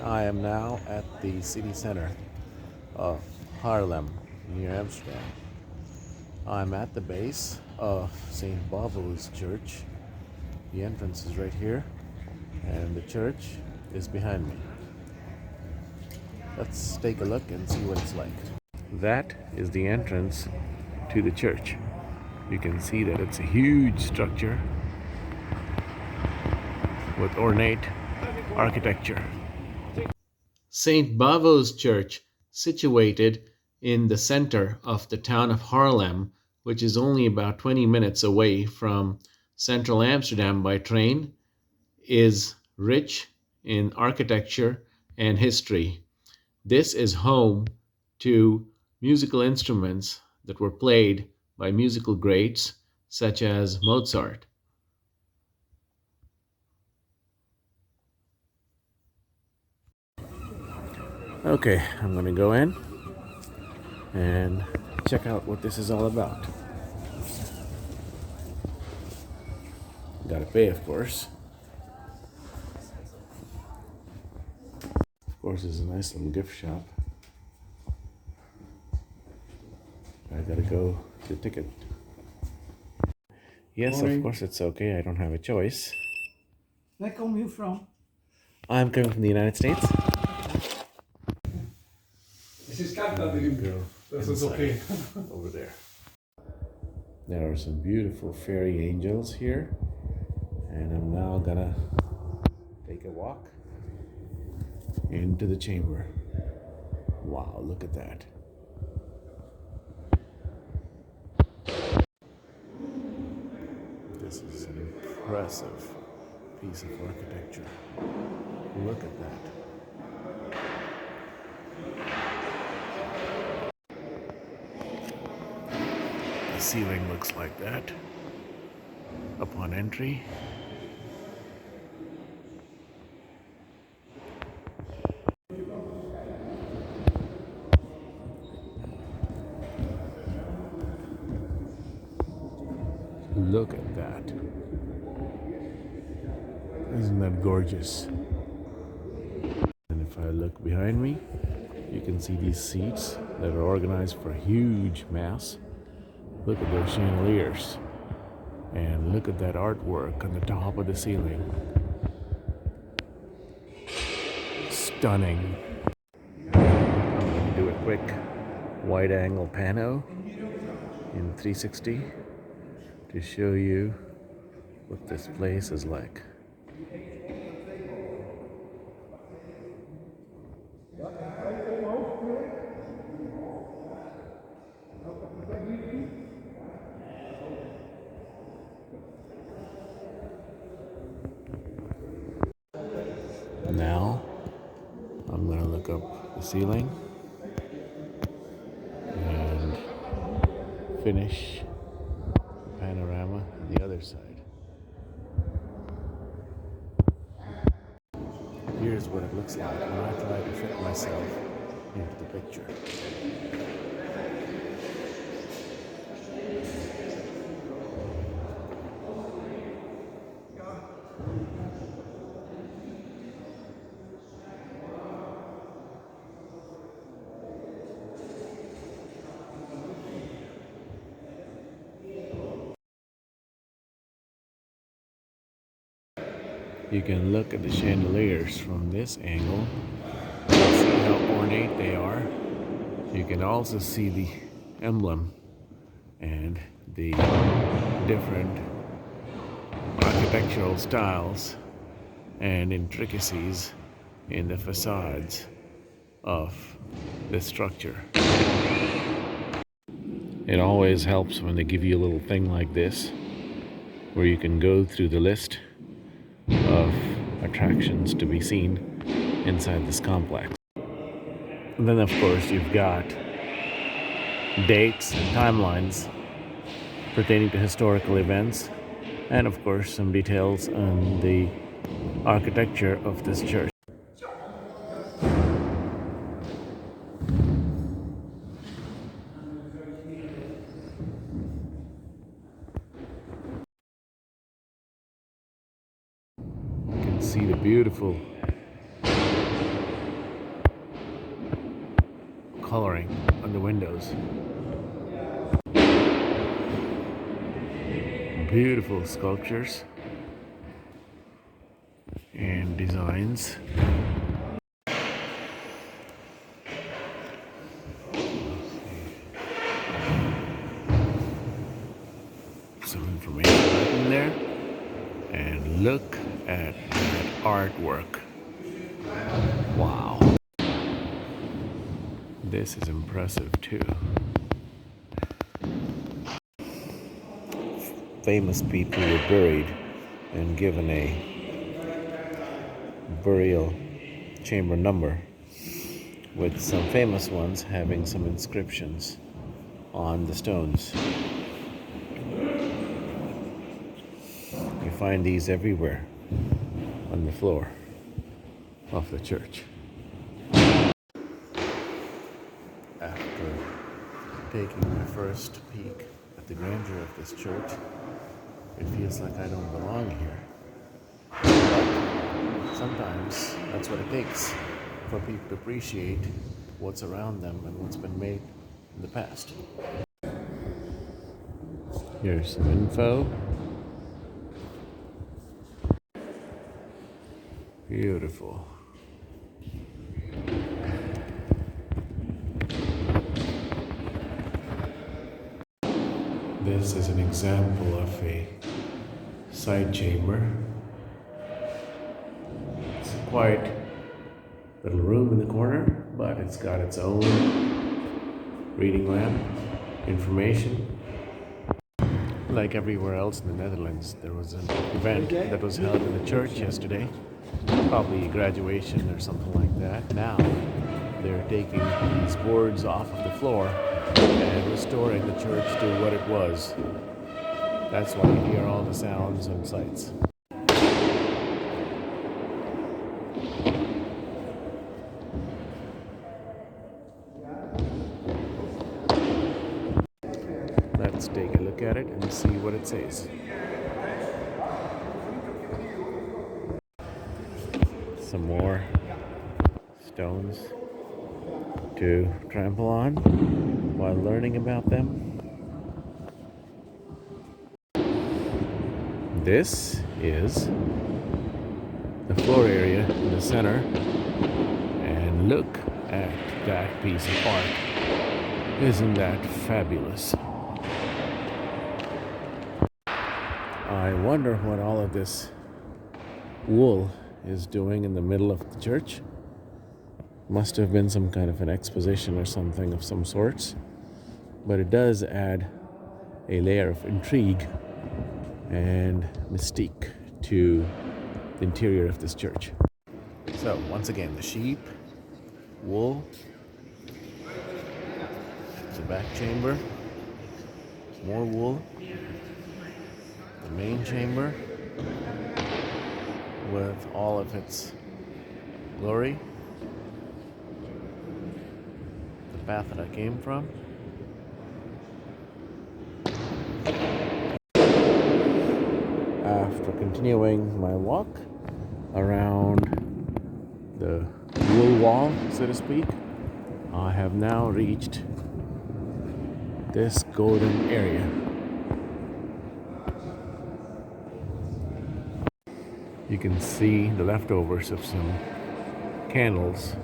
I am now at the city center of Haarlem, near Amsterdam. I'm at the base of St. Bavo's church. The entrance is right here, and the church is behind me. Let's take a look and see what it's like. That is the entrance to the church. You can see that it's a huge structure with ornate architecture. St. Bavo's Church, situated in the center of the town of Haarlem, which is only about 20 minutes away from central Amsterdam by train, is rich in architecture and history. This is home to musical instruments that were played by musical greats such as Mozart. Okay, I'm gonna go in and check out what this is all about. Gotta pay, of course. Of course, it's a nice little gift shop. I gotta go to ticket. Yes, Morning. of course it's okay. I don't have a choice. Where come you from? I'm coming from the United States. Es ist kalt da drin. Das ist okay. Over there. There are some beautiful fairy angels here, and I'm now gonna take a walk into the chamber. Wow, look at that. This is an impressive piece of architecture. Look at that. The ceiling looks like that upon entry. Look at that. Isn't that gorgeous? And if I look behind me, you can see these seats that are organized for a huge mass. Look at those chandeliers. And look at that artwork on the top of the ceiling. Stunning. I'm going to do a quick wide angle pano in 360 to show you what this place is like. Now, I'm going to look up the ceiling and finish the panorama on the other side. Here's what it looks like when I try to fit myself into the picture. You can look at the chandeliers from this angle and see how ornate they are. You can also see the emblem and the different architectural styles and intricacies in the facades of this structure. It always helps when they give you a little thing like this where you can go through the list of attractions to be seen inside this complex. And then of course you've got dates and timelines pertaining to historical events, and of course some details on the architecture of this church. You can see the beautiful coloring on the windows. Beautiful sculptures and designs. Some information written there. And look at that artwork. Wow. This is impressive too. Famous people were buried and given a burial chamber number, with some famous ones having some inscriptions on the stones. You find these everywhere on the floor of the church. After taking my first peek at the grandeur of this church, it feels like I don't belong here. But sometimes that's what it takes for people to appreciate what's around them and what's been made in the past. Here's some info. Beautiful. This is an example of a side chamber. It's a quiet little room in the corner, but it's got its own reading lamp, information. Like everywhere else in the Netherlands, there was an event that was held in the church yesterday, probably a graduation or something like that. Now they're taking these boards off of the floor and restoring the church to what it was. That's why you hear all the sounds and sights. Let's take a look at it and see what it says. Some more stones to trample on while learning about them. This is the floor area in the center, and look at that piece of art. Isn't that fabulous? I wonder what all of this wool is doing in the middle of the church. Must have been some kind of an exposition or something of some sorts, but it does add a layer of intrigue and mystique to the interior of this church. So once again, the sheep, wool, the back chamber, more wool, the main chamber with all of its glory, the path that I came from. After continuing my walk around the wool wall, so to speak, I have now reached this golden area. You can see the leftovers of some candles,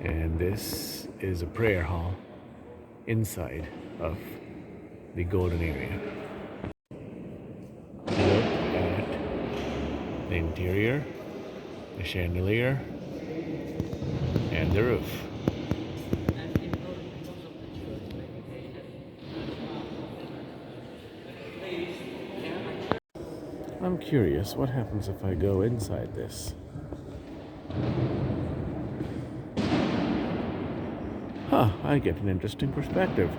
and this is a prayer hall inside of the golden area. Look at the interior, the chandelier, and the roof. I'm curious, what happens if I go inside this? I get an interesting perspective.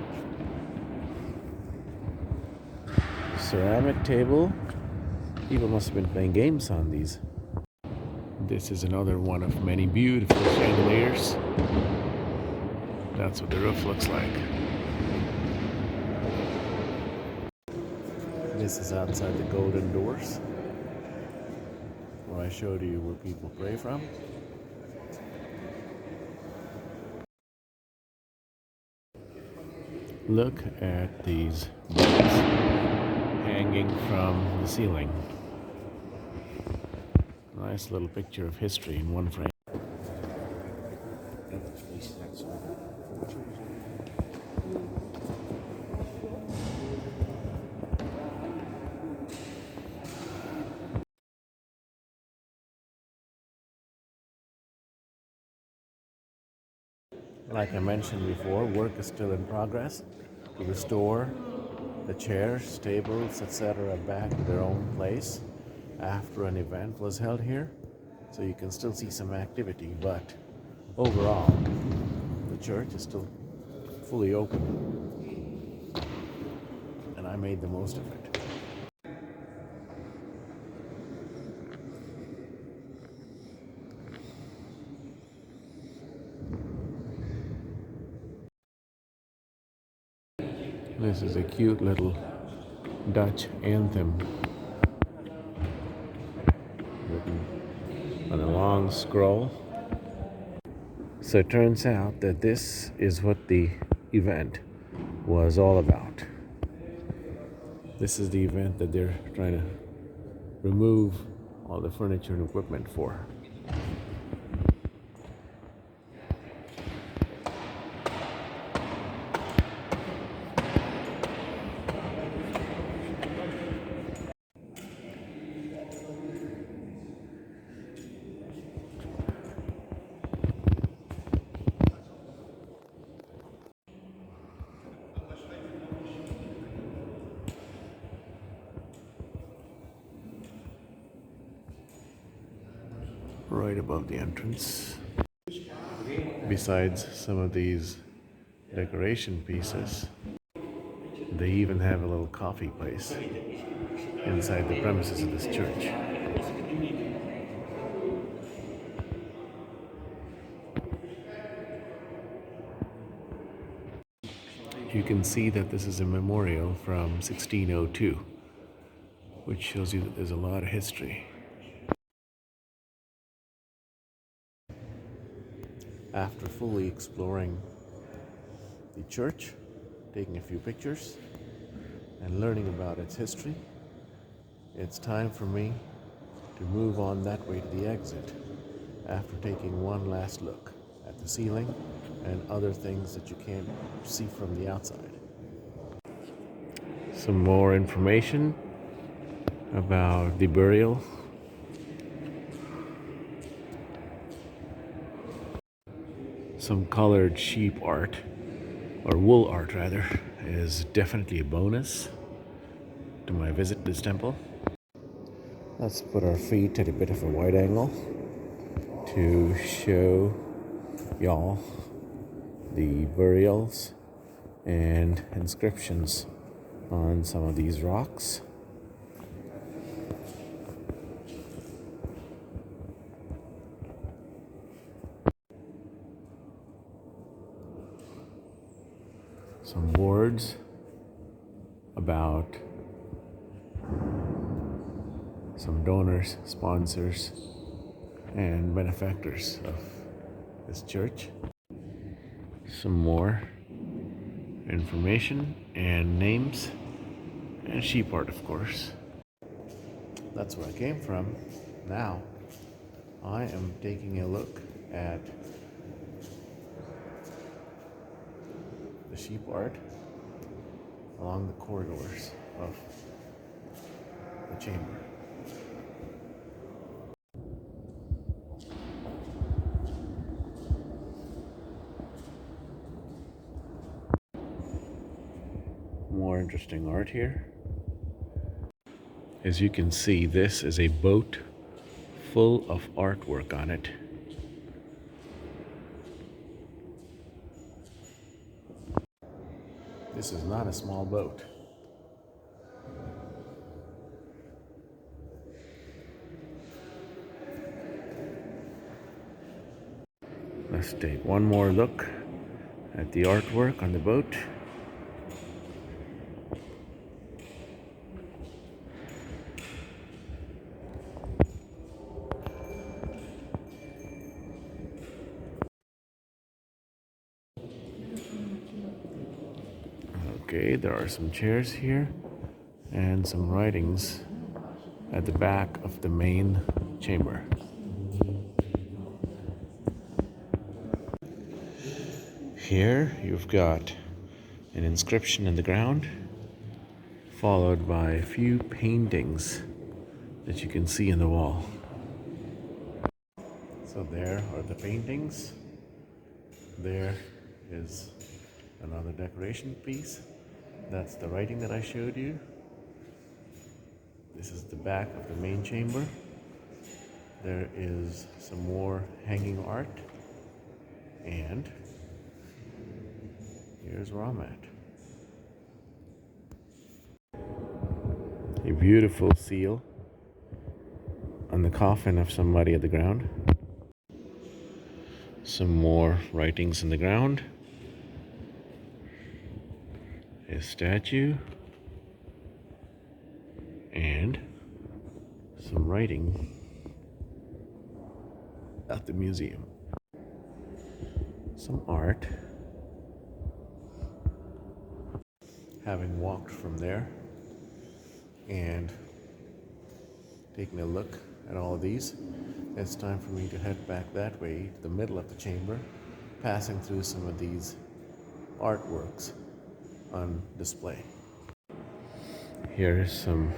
Ceramic table. People must have been playing games on these. This is another one of many beautiful chandeliers. That's what the roof looks like. This is outside the golden doors, where I showed you where people pray from. Look at these books hanging from the ceiling. Nice little picture of history in one frame. Like I mentioned before, work is still in progress to restore the chairs, tables, etc. back to their own place after an event was held here. So you can still see some activity, but overall, the church is still fully open, and I made the most of it. This is a cute little Dutch anthem written on a long scroll. So it turns out that this is what the event was all about. This is the event that they're trying to remove all the furniture and equipment for. Right above the entrance. Besides some of these decoration pieces, they even have a little coffee place inside the premises of this church. You can see that this is a memorial from 1602, which shows you that there's a lot of history. After fully exploring the church, taking a few pictures, and learning about its history, it's time for me to move on that way to the exit after taking one last look at the ceiling and other things that you can't see from the outside. Some more information about the burial. Some colored sheep art, or wool art rather, is definitely a bonus to my visit to this temple. Let's put our feet at a bit of a wide angle to show y'all the burials and inscriptions on some of these rocks. Some words about some donors, sponsors, and benefactors of this church. Some more information and names and sheep art, of course. That's where I came from. Now I am taking a look at the sheep art along the corridors of the chamber. More interesting art here. As you can see, this is a boat full of artwork on it. This is not a small boat. Let's take one more look at the artwork on the boat. Okay, there are some chairs here and some writings at the back of the main chamber. Here you've got an inscription in the ground, followed by a few paintings that you can see in the wall. So there are the paintings. There is another decoration piece. That's the writing that I showed you. This is the back of the main chamber. There is some more hanging art. And here's where I'm at. A beautiful seal on the coffin of somebody at the ground. Some more writings in the ground. A statue. And some writing at the museum. Some art. Having walked from there and taking a look at all of these, it's time for me to head back that way to the middle of the chamber, passing through some of these artworks on display. Here's some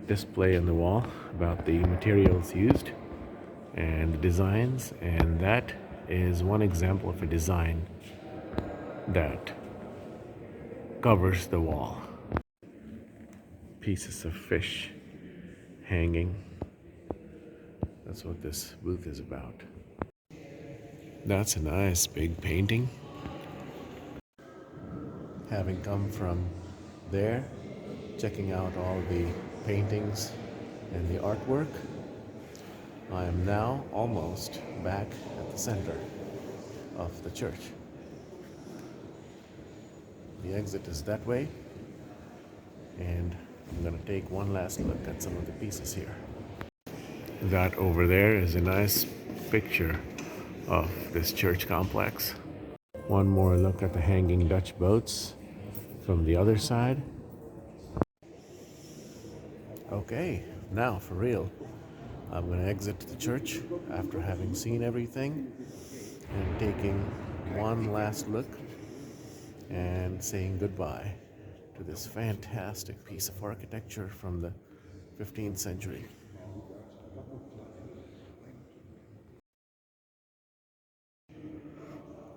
display on the wall about the materials used and the designs, and that is one example of a design that covers the wall. Pieces of fish hanging. That's what this booth is about. That's a nice big painting. Having come from there, checking out all the paintings and the artwork, I am now almost back at the center of the church. The exit is that way, and I'm going to take one last look at some of the pieces here. That over there is a nice picture of this church complex. One more look at the hanging Dutch boats from the other side. Okay, now for real. I'm going to exit the church after having seen everything and taking one last look and saying goodbye to this fantastic piece of architecture from the 15th century.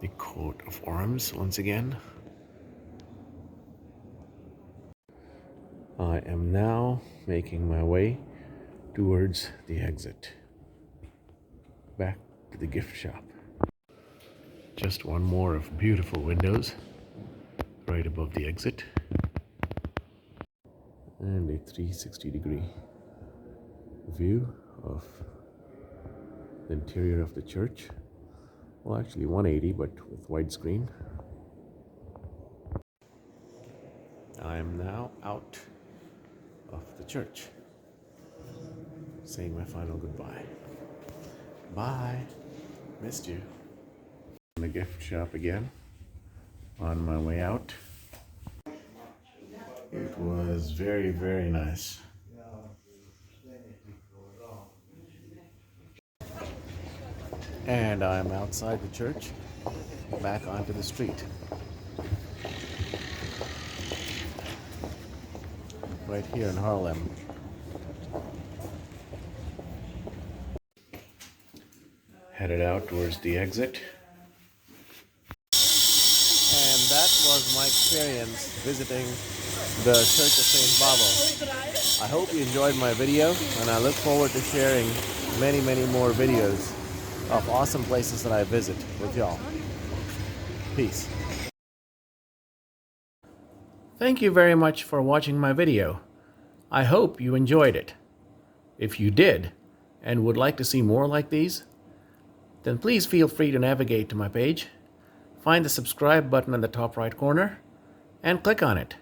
The coat of arms once again. I am now making my way towards the exit, back to the gift shop. Just one more of beautiful windows right above the exit, and a 360-degree view of the interior of the church. Well, actually 180, but with widescreen. I am now out of the church, saying my final goodbye. Bye. Missed you. In the gift shop again, on my way out. It was very, very nice. And I'm outside the church, back onto the street. Right here in Haarlem. Headed out towards the exit. And that was my experience visiting the Church of St. Bavo. I hope you enjoyed my video, and I look forward to sharing many, many more videos of awesome places that I visit with y'all. Peace. Thank you very much for watching my video. I hope you enjoyed it. If you did, and would like to see more like these, then please feel free to navigate to my page, find the subscribe button in the top right corner, and click on it.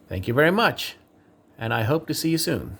Thank you very much, and I hope to see you soon.